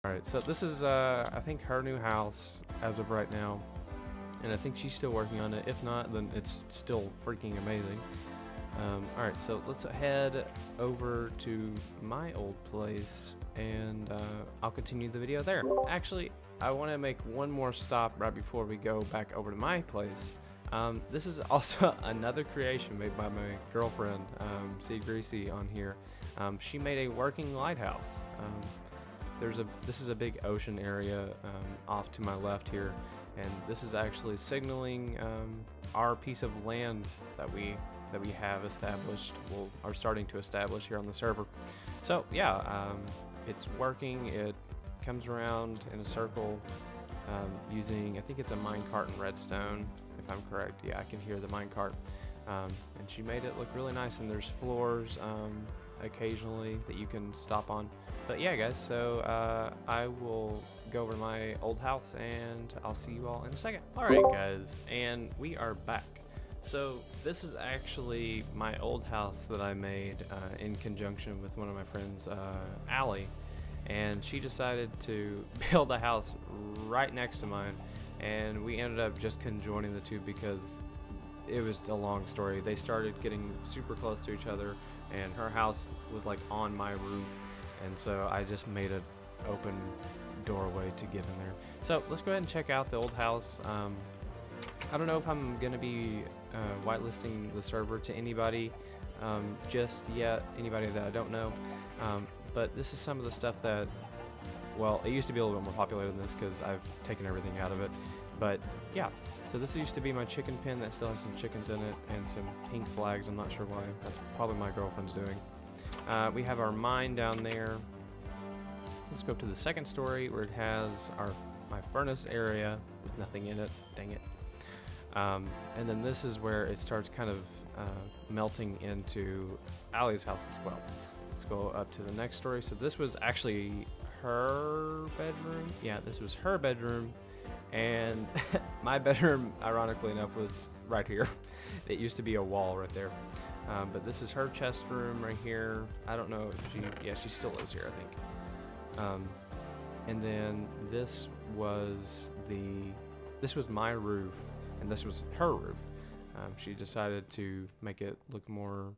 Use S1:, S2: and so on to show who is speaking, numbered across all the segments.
S1: Alright, so this is, I think her new house as of right now. And I think she's still working on it. If not, then it's still freaking amazing. Alright, so let's head over to my old place and I'll continue the video there. Actually, I want to make one more stop right before we go back over to my place. This is also another creation made by my girlfriend, C. Greasy, on here. She made a working lighthouse. This is a big ocean area off to my left here, and this is actually signaling our piece of land that we have established, are starting to establish here on the server. So yeah, it's working. It comes around in a circle using, I think it's a minecart and redstone, if I'm correct. Yeah, I can hear the minecart. And she made it look really nice, and there's floors occasionally that you can stop on. But yeah, guys, so I will go over to my old house and I'll see you all in a second. Alright guys, and we are back. So this is actually my old house that I made in conjunction with one of my friends, Allie, and she decided to build a house right next to mine, and we ended up just conjoining the two because it was a long story. They started getting super close to each other, and her house was like on my roof, and so I just made an open doorway to get in there. So let's go ahead and check out the old house. I don't know if I'm gonna be whitelisting the server to anybody just yet, anybody that I don't know, but this is some of the stuff that, well, it used to be a little bit more popular than this because I've taken everything out of it. But yeah, so this used to be my chicken pen that still has some chickens in it and some pink flags. I'm not sure why. That's probably my girlfriend's doing. We have our mine down there. Let's go up to the second story where it has my furnace area with nothing in it. Dang it. And then this is where it starts kind of melting into Allie's house as well. Let's go up to the next story. So this was actually her bedroom. Yeah, this was her bedroom, and my bedroom, ironically enough, was right here. It used to be a wall right there. But this is her chest room right here. I don't know if she still lives here, I think. And then this was my roof, and this was her roof. She decided to make it look more,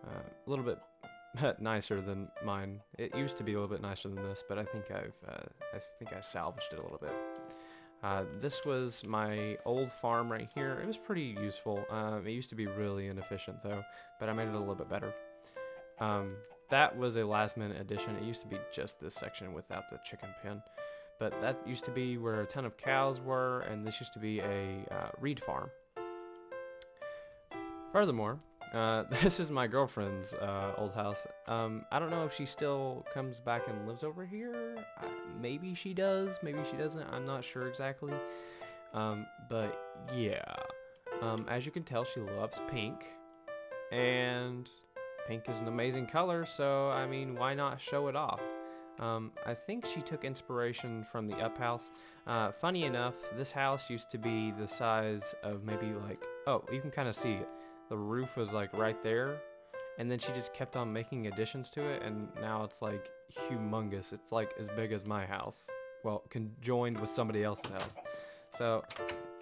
S1: a little bit nicer than mine. It used to be a little bit nicer than this, but I think I salvaged it a little bit. This was my old farm right here. It was pretty useful. It used to be really inefficient though, but I made it a little bit better. That was a last minute addition. It used to be just this section without the chicken pen, but that used to be where a ton of cows were, and this used to be a reed farm. Furthermore, this is my girlfriend's old house. I don't know if she still comes back and lives over here. Maybe she does, maybe she doesn't. I'm not sure exactly. But yeah, as you can tell, she loves pink, and pink is an amazing color, so I mean, why not show it off? I think she took inspiration from the Up house. Funny enough, this house used to be the size of maybe like, oh, you can kind of see it. The roof was like right there, and then she just kept on making additions to it, and now it's like humongous. It's like as big as my house, well, conjoined with somebody else's house. So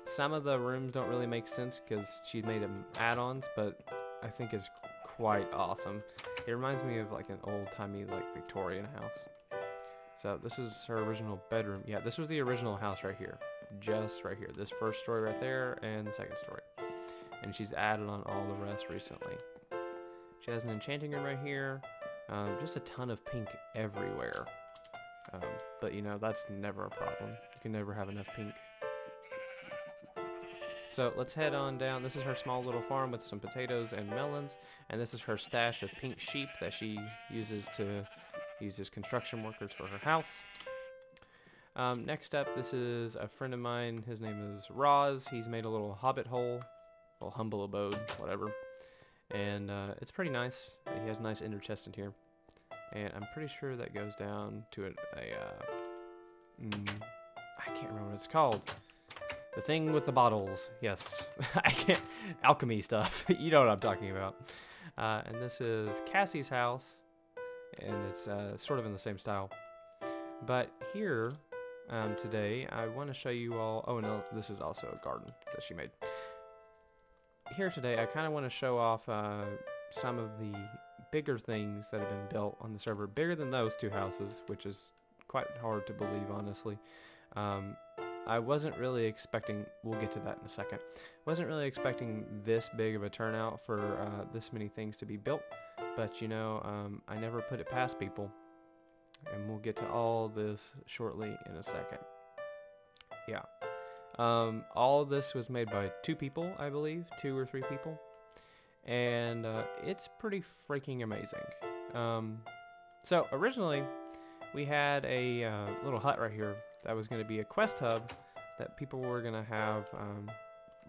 S1: some of the rooms don't really make sense because she made them add-ons, but I think it's quite awesome. It reminds me of like an old-timey like Victorian house. So this is her original bedroom. Yeah, this was the original house right here, just right here. This first story right there and the second story. And she's added on all the rest recently. She has an enchanting room right here. Just a ton of pink everywhere. But you know, that's never a problem. You can never have enough pink. So let's head on down. This is her small little farm with some potatoes and melons. And this is her stash of pink sheep that she uses to use as construction workers for her house. Next up, this is a friend of mine. His name is Roz. He's made a little hobbit hole. Little humble abode, whatever, and it's pretty nice. He has a nice ender chest in here, and I'm pretty sure that goes down to I can't remember what it's called. The thing with the bottles. Yes, I can't. Alchemy stuff. You know what I'm talking about. And this is Cassie's house, and it's sort of in the same style. But here today I want to show you all, oh no, this is also a garden that she made. Here today I kind of want to show off some of the bigger things that have been built on the server, bigger than those two houses, which is quite hard to believe, honestly. I wasn't really expecting, we'll get to that in a second, wasn't really expecting this big of a turnout for this many things to be built, but you know, I never put it past people, and we'll get to all this shortly in a second. Yeah. All this was made by 2 people, I believe, 2 or 3 people, and it's pretty freaking amazing. So originally we had a little hut right here that was going to be a quest hub that people were going to have.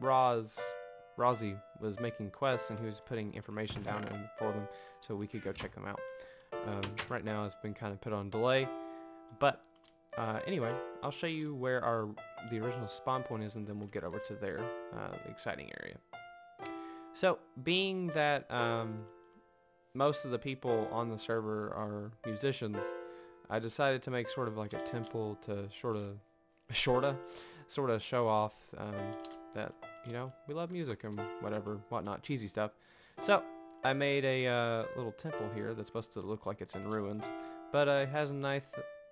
S1: Rozzy was making quests, and he was putting information down for them so we could go check them out. Right now it's been kind of put on delay, but anyway, I'll show you where the original spawn point is, and then we'll get over to there, the exciting area. So, being that most of the people on the server are musicians, I decided to make sort of like a temple to sort of show off that, you know, we love music and whatnot, cheesy stuff. So, I made a little temple here that's supposed to look like it's in ruins, but it has a nice,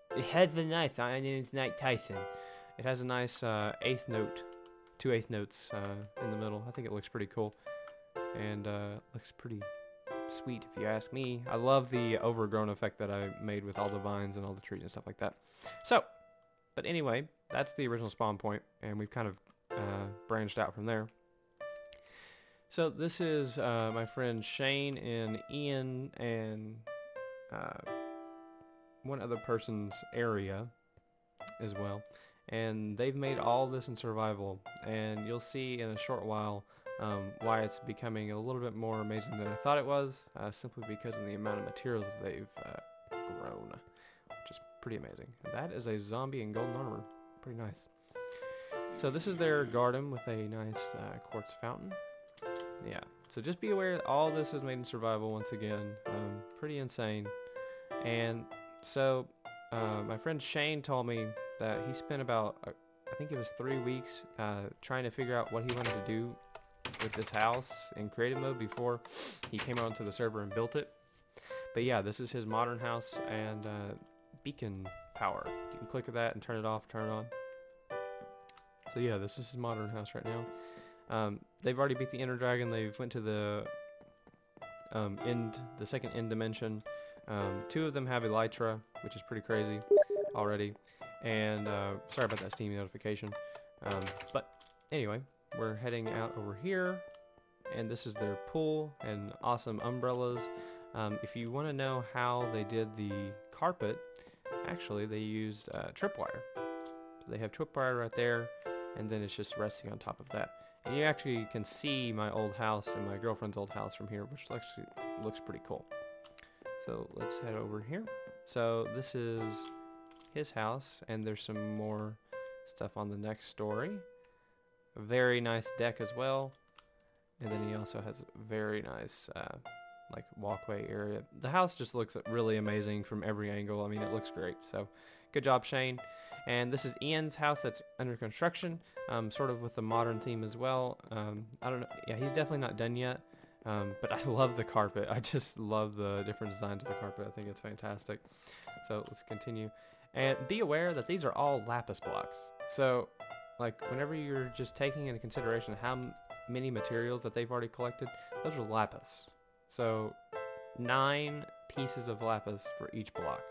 S1: my name is Knight Tyson. It has a nice 8th note, 2 8th notes in the middle. I think it looks pretty cool, and looks pretty sweet if you ask me. I love the overgrown effect that I made with all the vines and all the trees and stuff like that. So, but anyway, that's the original spawn point, and we've kind of branched out from there. So this is my friend Shane and Ian and one other person's area as well, and they've made all this in survival, and you'll see in a short while why it's becoming a little bit more amazing than I thought it was, simply because of the amount of materials that they've grown, which is pretty amazing. And that is a zombie in golden armor. Pretty nice. So this is their garden with a nice quartz fountain. Yeah, so just be aware that all this is made in survival once again. Pretty insane. And so my friend Shane told me that he spent about, I think it was 3 weeks trying to figure out what he wanted to do with this house in creative mode before he came onto the server and built it. But yeah, this is his modern house and beacon power. You can click at that and turn it off, turn it on. So yeah, this is his modern house right now. They've already beat the Ender Dragon. They've went to the the second end dimension. 2 of them have Elytra, which is pretty crazy already. And sorry about that Steam notification. But anyway, we're heading out over here, and this is their pool and awesome umbrellas. If you want to know how they did the carpet, actually they used tripwire. So they have tripwire right there, and then it's just resting on top of that. And you actually can see my old house and my girlfriend's old house from here, which actually looks pretty cool. So let's head over here. So this is his house, and there's some more stuff on the next story. A very nice deck as well, and then he also has a very nice like walkway area. The house just looks really amazing from every angle. I mean, it looks great. So good job, Shane. And this is Ian's house that's under construction, sort of with the modern theme as well. I don't know, yeah, he's definitely not done yet, but I love the carpet. I just love the different designs of the carpet. I think it's fantastic. So let's continue. And be aware that these are all lapis blocks. So like whenever you're just taking into consideration how many materials that they've already collected, those are lapis. So 9 pieces of lapis for each block.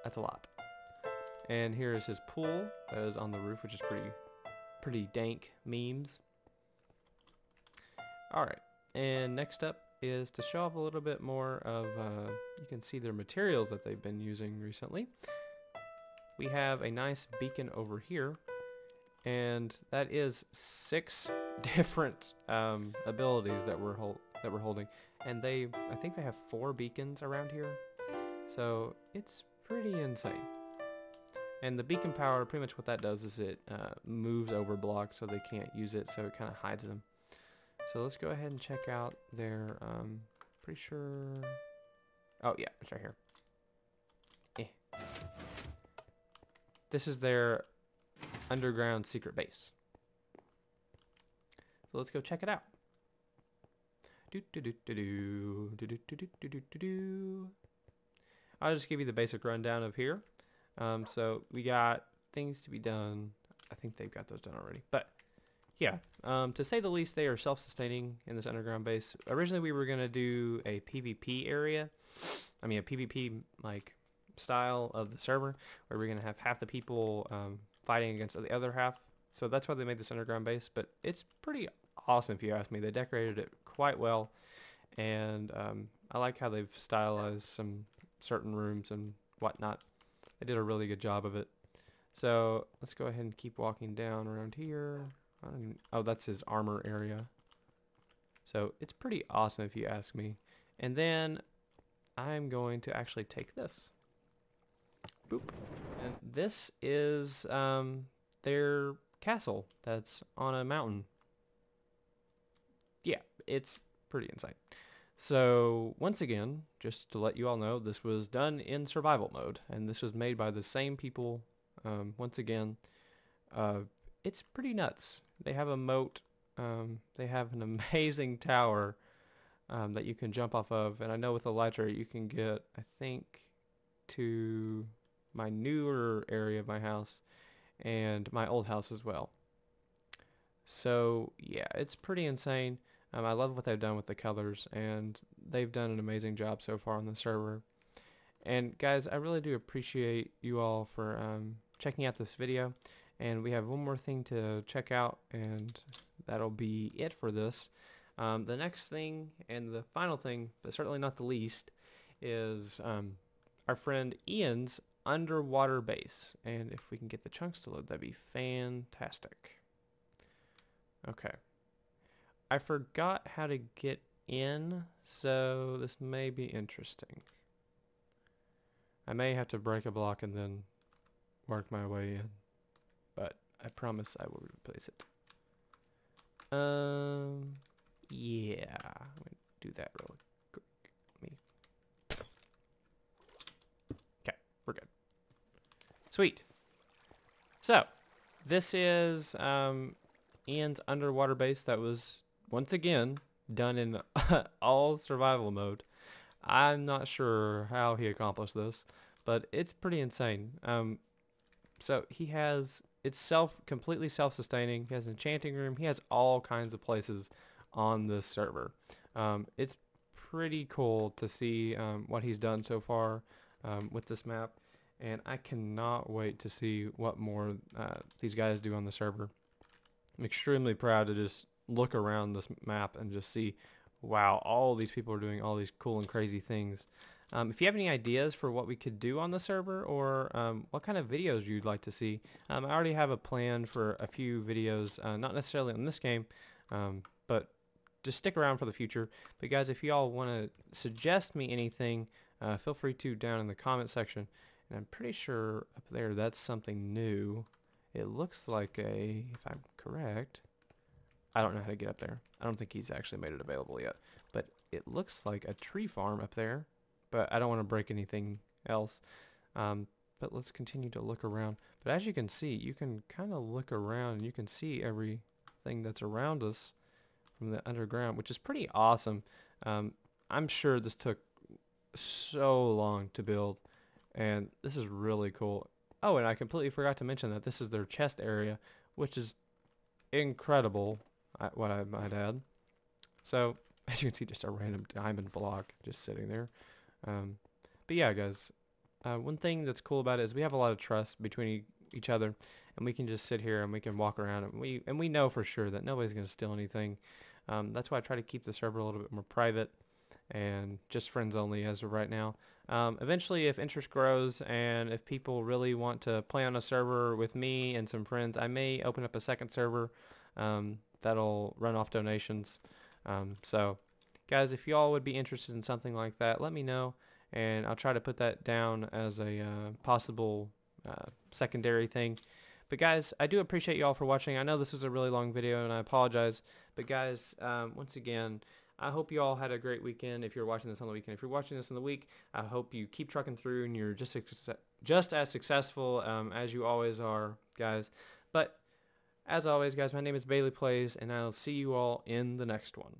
S1: That's a lot. And here is his pool that is on the roof, which is pretty dank memes. Alright, and next up is to show off a little bit more of, you can see their materials that they've been using recently. We have a nice beacon over here, and that is 6 different abilities that we're holding, and I think they have 4 beacons around here, so it's pretty insane. And the beacon power, pretty much what that does is it moves over blocks so they can't use it, so it kind of hides them. So let's go ahead and check out their, pretty sure, oh yeah, it's right here. this is their underground secret base. So let's go check it out. I'll just give you the basic rundown of here. So we got things to be done. I think they've got those done already. But yeah, to say the least, they are self-sustaining in this underground base. Originally, we were going to do a PvP area. I mean, a PvP like style of the server, where we're going to have half the people fighting against the other half. So that's why they made this underground base. But it's pretty awesome if you ask me. They decorated it quite well. And I like how they've stylized some certain rooms and whatnot. They did a really good job of it. So let's go ahead and keep walking down around here. Oh, that's his armor area. So it's pretty awesome if you ask me. And then I'm going to actually take this. Boop. And this is their castle that's on a mountain. Yeah, it's pretty insane. So once again, just to let you all know, this was done in survival mode, and this was made by the same people. Once again, it's pretty nuts. They have a moat. They have an amazing tower that you can jump off of, and I know with Elytra you can get, I think, to my newer area of my house and my old house as well. So yeah, it's pretty insane. I love what they've done with the colors, and they've done an amazing job so far on the server. And guys, I really do appreciate you all for checking out this video. And we have one more thing to check out, and that'll be it for this. The next thing, and the final thing, but certainly not the least, is our friend Ian's underwater base. And if we can get the chunks to load, that'd be fantastic. Okay. I forgot how to get in, so this may be interesting. I may have to break a block and then work my way in, but I promise I will replace it. Yeah, I'm gonna do that real quick. Okay, we're good. Sweet. So, this is Ian's underwater base that was once again done in all survival mode. I'm not sure how he accomplished this, but it's pretty insane. So he has, it's completely self-sustaining. He has an enchanting room. He has all kinds of places on this server. It's pretty cool to see what he's done so far with this map, and I cannot wait to see what more these guys do on the server. I'm extremely proud to just look around this map and just see, wow, all these people are doing all these cool and crazy things. If you have any ideas for what we could do on the server, or what kind of videos you'd like to see, I already have a plan for a few videos, not necessarily on this game, but just stick around for the future. But guys, if you all want to suggest me anything, feel free to down in the comment section. And I'm pretty sure up there that's something new. It looks like a, if I'm correct, I don't know how to get up there. I don't think he's actually made it available yet. But it looks like a tree farm up there. But I don't want to break anything else. But let's continue to look around. But as you can see, you can kind of look around and you can see everything that's around us from the underground, which is pretty awesome. I'm sure this took so long to build, and this is really cool. Oh, and I completely forgot to mention that this is their chest area, which is incredible, what I might add. So, as you can see, just a random diamond block just sitting there. But yeah, guys, one thing that's cool about it is we have a lot of trust between each other, and we can just sit here and we can walk around, and we know for sure that nobody's going to steal anything. That's why I try to keep the server a little bit more private and just friends only as of right now. Eventually, if interest grows and if people really want to play on a server with me and some friends, I may open up a second server that'll run off donations. So guys, if y'all would be interested in something like that, let me know, and I'll try to put that down as a possible secondary thing. But guys, I do appreciate y'all for watching. I know this was a really long video, and I apologize. But guys, once again, I hope you all had a great weekend if you're watching this on the weekend. If you're watching this in the week, I hope you keep trucking through and you're just just as successful as you always are, guys. But as always, guys, my name is BaelyPlays, and I'll see you all in the next one.